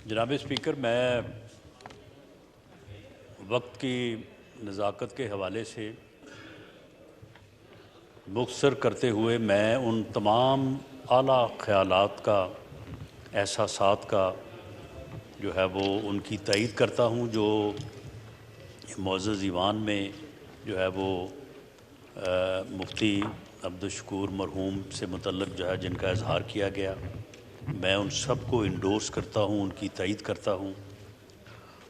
जनाब स्पीकर, मैं वक्त की नज़ाकत के हवाले से मुख्तसर करते हुए मैं उन तमाम आला ख़यालात का, एहसासात का जो है वो उनकी तईद करता हूँ जो मुअज़्ज़ज़ ईवान में जो है वो मुफ्ती अब्दुल मरहूम से मुतल्लक़ जो है जिनका इज़हार किया गया, मैं उन सब को इंडोर्स करता हूँ, उनकी तईद करता हूँ।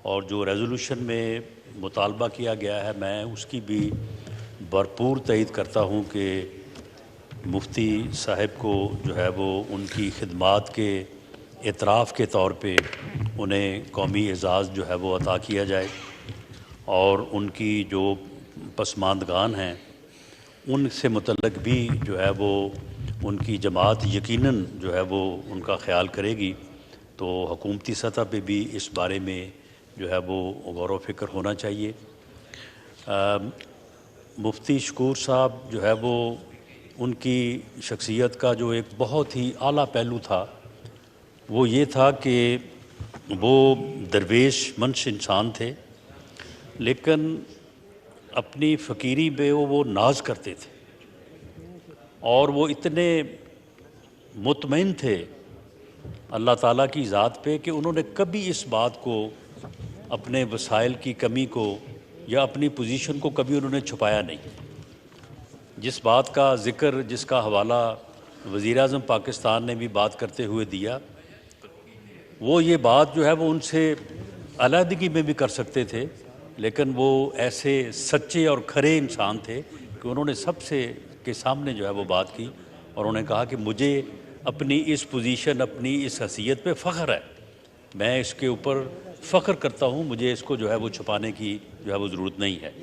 और जो रेज़ोल्यूशन में मुतालबा किया गया है मैं उसकी भी भरपूर तईद करता हूँ कि मुफ्ती साहब को जो है वो उनकी खिदमात के एतराफ़ के तौर पे उन्हें कौमी एज़ाज़ जो है वो अता किया जाए और उनकी जो पसमानदगान हैं उनसे मुतल्लक़ भी जो है वो उनकी जमात यकीनन जो है वो उनका ख़याल करेगी। तो हुकूमती सतह पे भी इस बारे में जो है वो गौर व फ़िक्र होना चाहिए। मुफ्ती शकूर साहब जो है वो उनकी शख्सियत का जो एक बहुत ही आला पहलू था वो ये था कि वो दरवेश मंश इंसान थे, लेकिन अपनी फ़कीरी पे वो नाज करते थे और वो इतने मुतमईन थे अल्लाह ताला की ज़ात पे कि उन्होंने कभी इस बात को, अपने वसाइल की कमी को या अपनी पोजीशन को कभी उन्होंने छुपाया नहीं। जिस बात का ज़िक्र, जिसका हवाला वज़ीर-ए-आज़म पाकिस्तान ने भी बात करते हुए दिया, वो ये बात जो है वो उनसे अलहदगी में भी कर सकते थे, लेकिन वो ऐसे सच्चे और खरे इंसान थे कि उन्होंने सबसे के सामने जो है वो बात की और उन्होंने कहा कि मुझे अपनी इस पोजीशन, अपनी इस हैसियत पे फ़ख्र है, मैं इसके ऊपर फ़ख्र करता हूँ, मुझे इसको जो है वो छुपाने की जो है वो ज़रूरत नहीं है।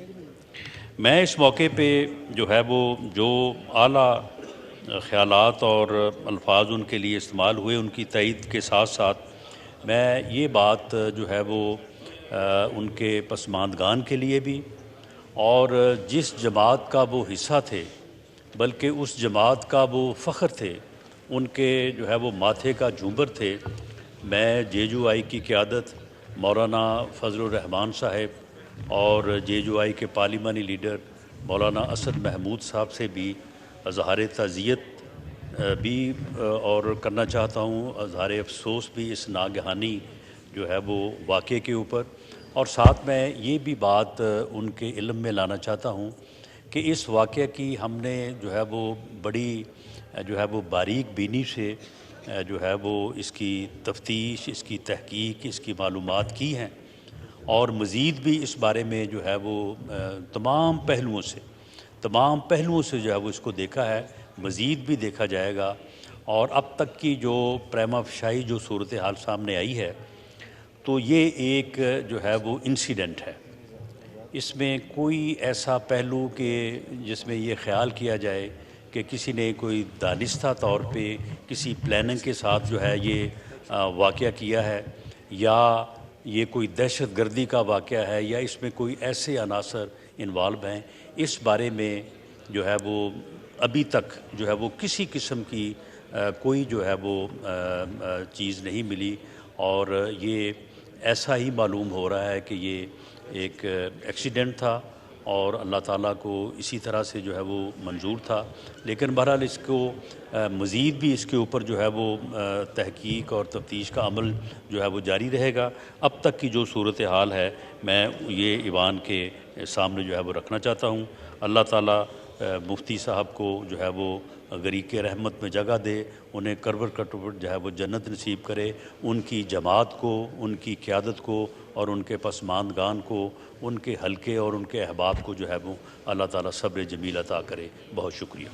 मैं इस मौके पे जो है वो जो आला ख़यालात और अल्फाज उनके लिए इस्तेमाल हुए उनकी तईद के साथ साथ मैं ये बात जो है वो उनके पसमानदगान के लिए भी और जिस जमात का वो हिस्सा थे, बल्कि उस जमात का वो फ़ख्र थे, उनके जो है वो माथे का झूमर थे, मैं JUI की क़यादत मौलाना फजलुर रहमान साहब और JUI के पार्लिमानी लीडर मौलाना असद महमूद साहब से भी इज़हार ताज़ियत भी और करना चाहता हूँ, इज़हार अफसोस भी इस नागहानी जो है वो वाक़े के ऊपर। और साथ मैं ये भी बात उनके इल्म में लाना चाहता हूँ कि इस वाक़े की हमने जो है वो बड़ी जो है वो बारीक बीनी से जो है वो इसकी तफ्तीश, इसकी तहकीक, इसकी मालूमात की हैं और मज़ीद भी इस बारे में जो है वो तमाम पहलुओं से जो है वो इसको देखा है, मज़ीद भी देखा जाएगा। और अब तक की जो प्रेमा फ़शाई जो सूरत हाल सामने आई है, तो ये एक जो है वो इंसिडेंट है, इसमें कोई ऐसा पहलू कि जिसमें ये ख़याल किया जाए कि किसी ने कोई दानिस्ता तौर पे किसी प्लानिंग के साथ जो है ये वाक़या किया है या ये कोई दहशत गर्दी का वाक़या है या इसमें कोई ऐसे अनासर इन्वॉल्व हैं, इस बारे में जो है वो अभी तक जो है वो किसी किस्म की कोई जो है वो चीज़ नहीं मिली और ये ऐसा ही मालूम हो रहा है कि ये एक एक्सीडेंट था और अल्लाह ताला को इसी तरह से जो है वो मंजूर था। लेकिन बहरहाल इसको मज़ीद भी इसके ऊपर जो है वो तहकीक और तफ्तीश का अमल जो है वो जारी रहेगा। अब तक की जो सूरत हाल है मैं ये ईवान के सामने जो है वो रखना चाहता हूँ। अल्लाह ताला मुफ्ती साहब को जो है वो गरीक़ रहमत में जगह दे, उन्हें करवर कटवर जो है वो जन्नत नसीब करे, उनकी जमात को, उनकी क़यादत को और उनके पसमानदगान को, उनके हल्के और उनके अहबाब को जो है वो अल्लाह ताला सब्र जमील अता करे। बहुत शुक्रिया।